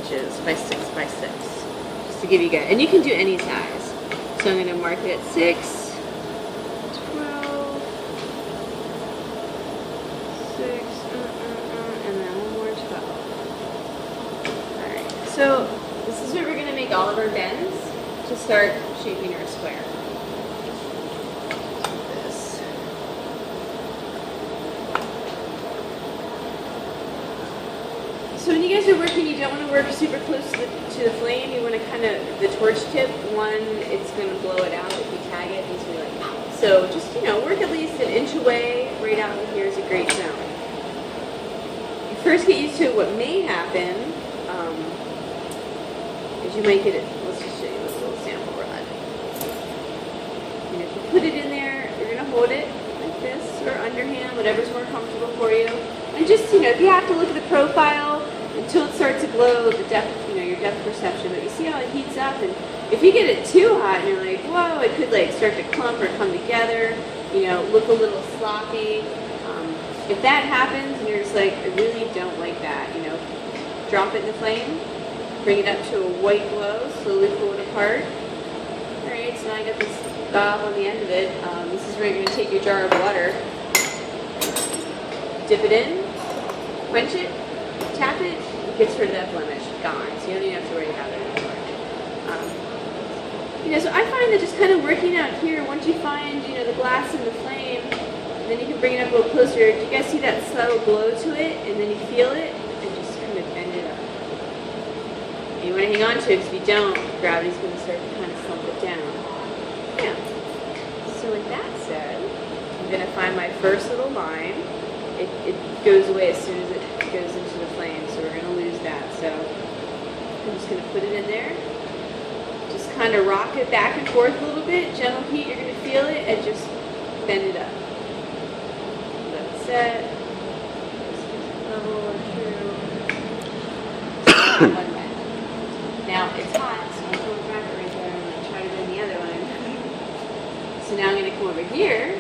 inches by 6 by 6, just to give you guys, and you can do any size. So I'm going to mark it at 6, 12, 6, and then one more 12. Alright, so this is where we're going to make all of our bends to start shaping our square. This. So when you guys are working, you don't want to work super close to the flame. You want to kind of, the torch tip, one, it's going to blow it out if you tag it. It's going to be like, so just, you know, work at least an inch away. Right out in here is a great zone. You first get used to what may happen, is you might get it, let's just show you this little sample rod. You know, if you put it in there, you're going to hold it like this, or underhand, whatever's more comfortable for you. And just, you know, if you have to look at the profile, until it starts to glow, the depth, you know, your depth perception. But you see how it heats up, and if you get it too hot and you're like, whoa, it could like start to clump or come together, you know, look a little sloppy. If that happens and you're just like, I really don't like that, you know, drop it in the flame, bring it up to a white glow, slowly pull it apart. All right, so now I got this gob on the end of it. This is where you're going to take your jar of water, dip it in, quench it, tap it, it gets rid of that blemish, gone. So you don't even have to worry about it anymore. You know, so I find that just kind of working out here, once you find, you know, the glass and the flame, and then you can bring it up a little closer. Do you guys see that subtle glow to it? And then you feel it, and just kind of bend it up. And you want to hang on to it, because if you don't, gravity's going to start to kind of slump it down. Yeah. So with that said, I'm going to find my first little line. It goes away as soon as it goes into the flame, so we're going to lose that. So I'm just going to put it in there. Just kind of rock it back and forth a little bit. Gentle heat, you're going to feel it, and just bend it up. Let it set. Level or true. One bend. Now it's hot, so I'm going back right there. I'm going to try to bend the other one. So now I'm going to come over here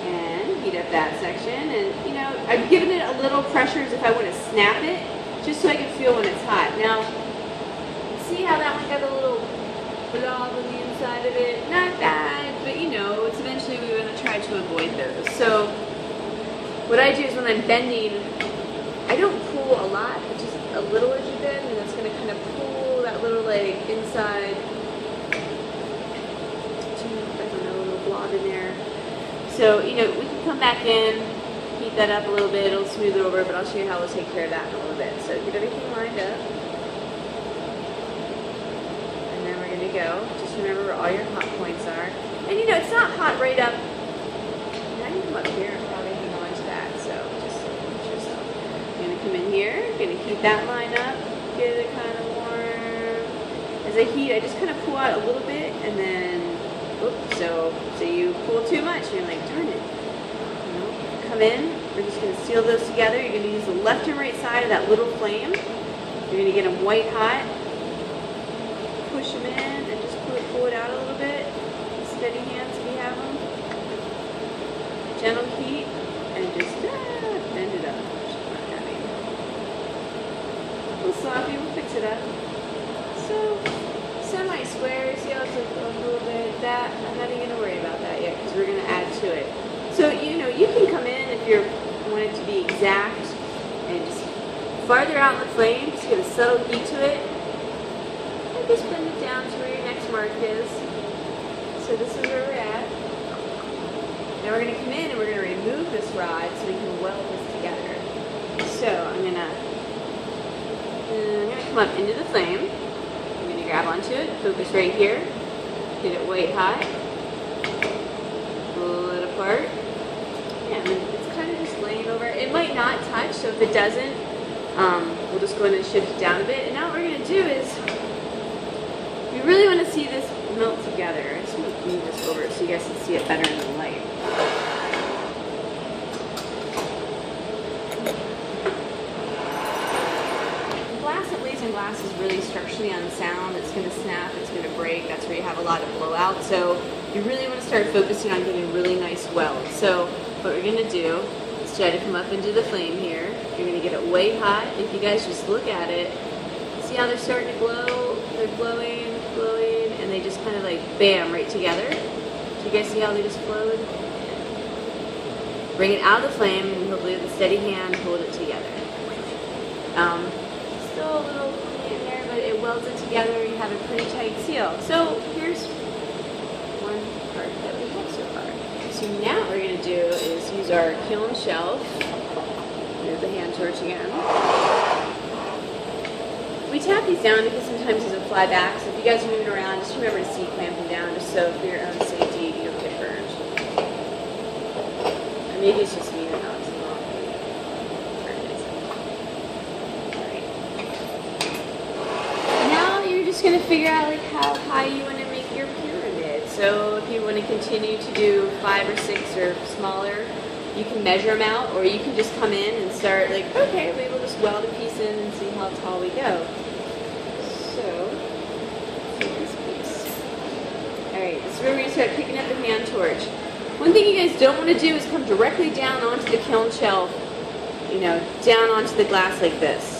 and heat up that section, and you know, I've given it a little pressure as if I want to snap it, just so I can feel when it's hot. Now, see how that one got a little blob on the inside of it? Not bad, but you know, it's eventually we want to try to avoid those. So, what I do is when I'm bending, I don't pull a lot, but just a little as you bend, and that's going to kind of pull that little like inside, I don't know, a little blob in there. So, you know, we can come back in, heat that up a little bit, it'll smooth it over, but I'll show you how we'll take care of that in a little bit. So get everything lined up. And then we're going to go. Just remember where all your hot points are. And you know, it's not hot right up. Now you come up here and probably hang on to that. So just watch yourself. You're going to come in here, you're going to heat that line up, get it kind of warm. As I heat, I just kind of pull out a little bit, and then so you pull too much, and you're like, darn it. You know, come in, we're just going to seal those together. You're going to use the left and right side of that little flame. You're going to get them white hot. Push them in, and just pull it out a little bit. Steady hands if you have them. Gentle heat, and just bend it up. Just not heavy. A little sloppy, we'll fix it up. So, semi-square, see how it's a little bit that, I'm not even going to worry about that yet, because we're going to add to it. So, you know, you can come in if you want it to be exact, and just farther out in the flame, just get a subtle heat to it, and just bend it down to where your next mark is. So this is where we're at. Now we're going to come in and we're going to remove this rod so we can weld this together. So I'm going to come up into the flame. Grab onto it, focus right here, get it white hot, pull it apart, and it's kind of just laying over. It might not touch, so if it doesn't, we'll just go in and shift it down a bit. And now what we're going to do is, we really want to see this melt together. I just want to move this over so you guys can see it better in the light. Glass is really structurally unsound. It's going to snap, it's going to break. That's where you have a lot of blowout. So you really want to start focusing on getting really nice welds. So what we're going to do is try to come up into the flame here. You're going to get it way hot. If you guys just look at it, see how they're starting to glow? They're glowing, glowing, and they just kind of like bam, right together. Do you guys see how they just flowed? Bring it out of the flame and hopefully with a steady hand hold it together. Still a little in there, but it welds it together. You have a pretty tight seal. So here's one part that we have so far. So now what we're going to do is use our kiln shelf. Move the hand torch again. We tap these down because sometimes these will fly back. So if you guys are moving around, just remember to seat clamp them down just so for your own safety you don't get burned. Or maybe it's just me or not. Just going to figure out like how high you want to make your pyramid. So if you want to continue to do 5 or 6 or smaller, you can measure them out, or you can just come in and start like, okay, maybe we'll just weld a piece in and see how tall we go. So, this piece. Alright, this is where we're going to start picking up the hand torch. One thing you guys don't want to do is come directly down onto the kiln shelf, you know, down onto the glass like this.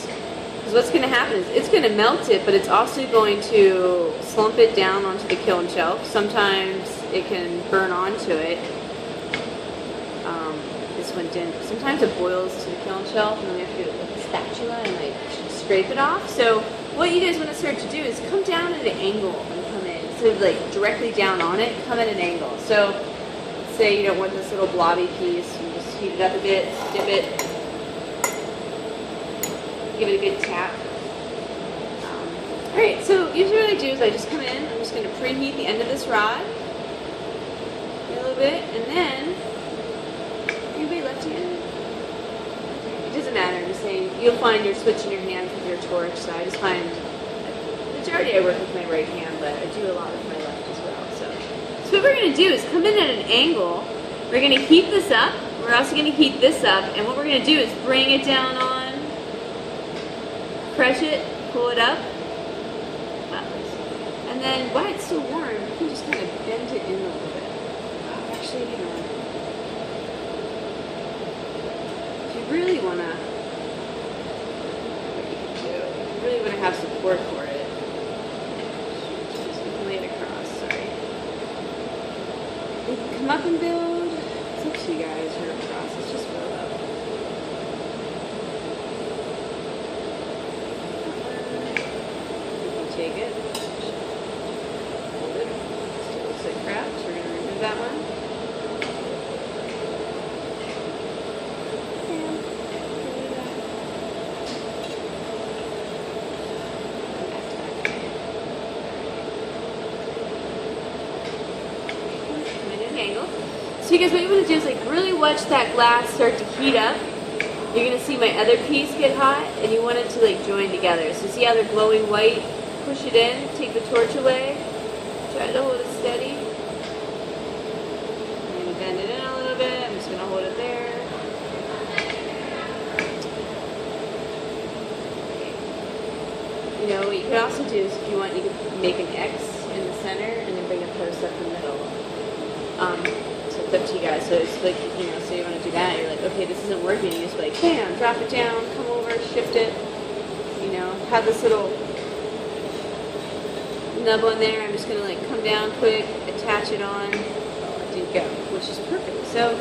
Because what's going to happen is it's going to melt it, but it's also going to slump it down onto the kiln shelf. Sometimes it can burn onto it. This one didn't. Sometimes it boils to the kiln shelf, and then we have to do it with a spatula and like scrape it off. So what you guys want to start to do is come down at an angle and come in. Instead of like directly down on it, come at an angle. So let's say you don't want this little blobby piece. You just heat it up a bit, dip it. Give it a good tap. Alright, so usually what I do is I just come in, I'm just going to preheat the end of this rod a little bit, and then, anybody left-handed? It doesn't matter, I'm just saying, you'll find you're switching your hands with your torch, so I just find, the majority I work with my right hand, but I do a lot with my left as well. So what we're going to do is come in at an angle, we're going to heat this up, we're also going to heat this up, and what we're going to do is bring it down on, press it, pull it up, and then while it's still warm, you can just kind of bend it in a little bit. Actually, you know, if you really want to, if you really want to have support for it, just lay it across, sorry. You can come up and build, it's up to you guys, or across, it's just build up. Take it, hold it, still looks like crap, so we're going to remove that one. And pull it up. Come in at an angle. So you guys, what you want to do is like really watch that glass start to heat up. You're going to see my other piece get hot, and you want it to like join together. So see how they're glowing white? Push it in, take the torch away, try to hold it steady. And bend it in a little bit, I'm just going to hold it there. You know, what you could also do is if you want, you could make an X in the center and then bring a post up the middle. So it's up to you guys. So it's like, you know, so you want to do that, you're like, okay, this isn't working. You just like, bam, drop it down, come over, shift it. You know, have this little nub on there. I'm just going to like come down quick, attach it on, and go, which is perfect. So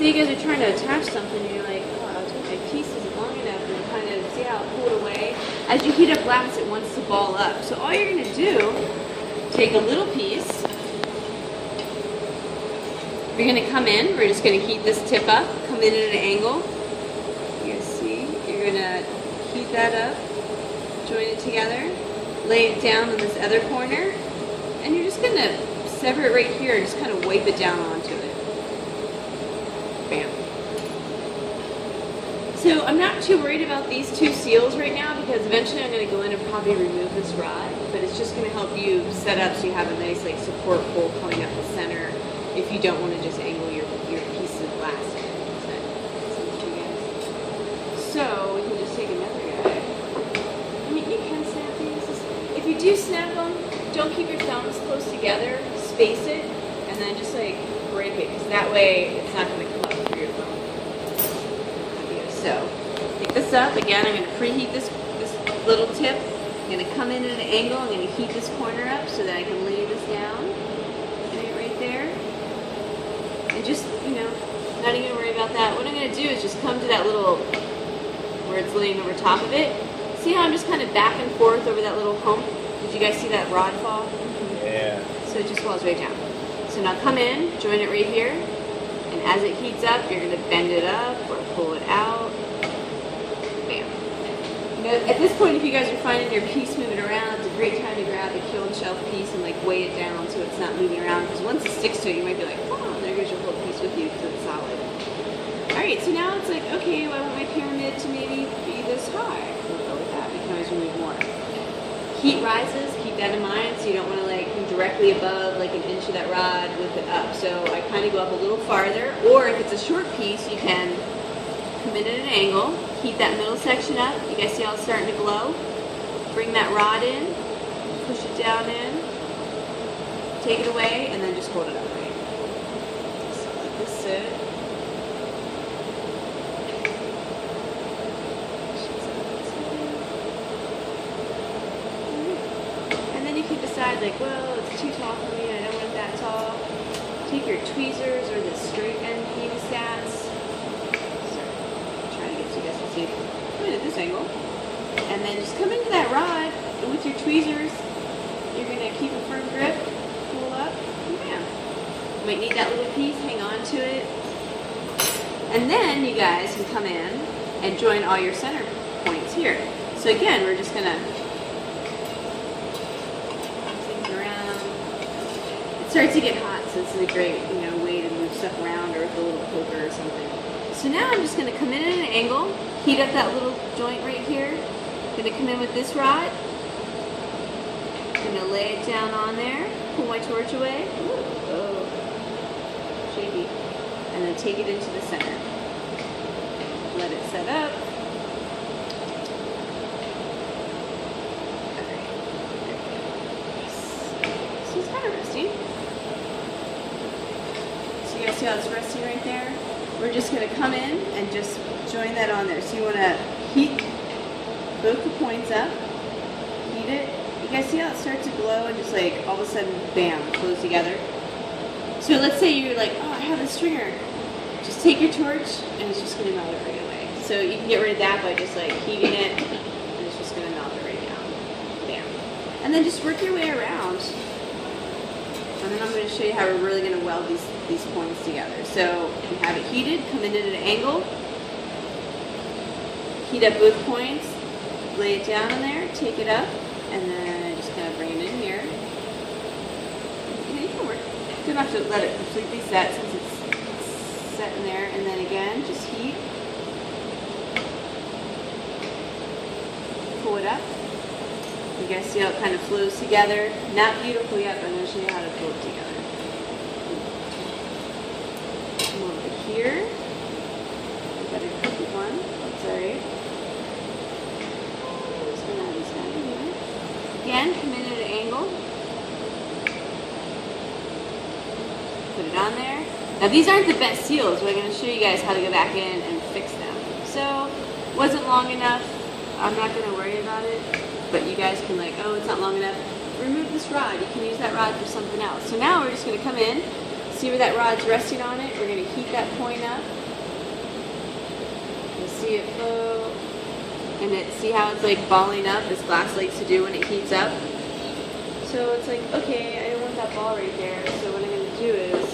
you guys are trying to attach something and you're like, oh, my piece isn't long enough, and you kind of see how it pulled away. As you heat up glass, it wants to ball up. So all you're going to do, take a little piece, you're going to come in, we're just going to heat this tip up, come in at an angle. You guys see, you're going to heat that up, join it together. Lay it down in this other corner, and you're just going to sever it right here and just kind of wipe it down onto it. Bam. So I'm not too worried about these two seals right now because eventually I'm going to go in and probably remove this rod, but it's just going to help you set up so you have a nice like support pole coming up the center if you don't want to just angle your piece of glass in. So we can just take another guy. I mean, you can snap these. If you do snap them, don't keep your thumbs close together. Space it, and then just like break it, because that way it's not going to come up through your thumb. So, pick this up. Again, I'm going to preheat this little tip. gonna come in at an angle. I'm gonna heat this corner up so that I can lay this down. Right there. And just, you know, not even worry about that. What I'm gonna do is just come to that little, where it's laying over top of it. See how I'm just kind of back and forth over that little hump? Did you guys see that rod fall? Yeah. So it just falls right down. So now come in, join it right here. And as it heats up, you're gonna bend it up or pull it out. Bam. You know, at this point, if you guys are finding your piece moving around, it's a great time to grab the kiln shelf piece and like weigh it down so it's not moving around. Because once it sticks to it, you might be like, oh, there goes your whole piece with you because it's solid. All right, so now it's like, okay, well, I want my pyramid to maybe be this high. We'll go with that. We can always remove more. Heat rises, keep that in mind, so you don't want to like be directly above like an inch of that rod with it up. So I kind of go up a little farther, or if it's a short piece, you can come in at an angle, heat that middle section up. You guys see how it's starting to glow? Bring that rod in, push it down in, take it away, and then just hold it upright. So let this sit. Decide like, well, it's too tall for me, I don't want it that tall. Take your tweezers or the straight end hemostats. Sorry, I'm trying to get you guys to see. Come in at this angle. And then just come into that rod, and with your tweezers, you're going to keep a firm grip, pull up, bam. You might need that little piece, hang on to it. And then you guys can come in and join all your center points here. So again, we're just going to starts to get hot, so this is a great, you know, way to move stuff around or with a little poker or something. So now I'm just going to come in at an angle, heat up that little joint right here. I'm going to come in with this rod. I'm going to lay it down on there, pull my torch away. Ooh, oh, shaky. And then take it into the center. Let it set up. So it's kind of resting. You guys see how it's resting right there? We're just going to come in and just join that on there. So you want to heat both the points up, heat it. You guys see how it starts to glow and just like all of a sudden, bam, close together? So let's say you're like, oh, I have a stringer. Just take your torch and it's just going to melt it right away. So you can get rid of that by just like heating it and it's just going to melt it right down. Bam. And then just work your way around. And then I'm going to show you how we're really going to weld these points together. So you have it heated, come in at an angle, heat up both points, lay it down in there, take it up, and then just kind of bring it in here. Yeah, you can work. You don't have to let it completely set since it's set in there. And then again, just heat, pull it up. You guys see how it kind of flows together? Not beautiful yet, but I'm going to show you how to pull it together. Come over here. I've got a crooked one. That's alright. Just going to add this down in here. Again, come in at an angle. Put it on there. Now these aren't the best seals, but I'm going to show you guys how to go back in and fix them. So, wasn't long enough. I'm not going to worry about it. But you guys can like, oh, it's not long enough. Remove this rod. You can use that rod for something else. So now we're just going to come in, see where that rod's resting on it. We're going to heat that point up. You'll see it flow. And see how it's like balling up, as glass likes to do when it heats up. So it's like, okay, I don't want that ball right there. So what I'm going to do is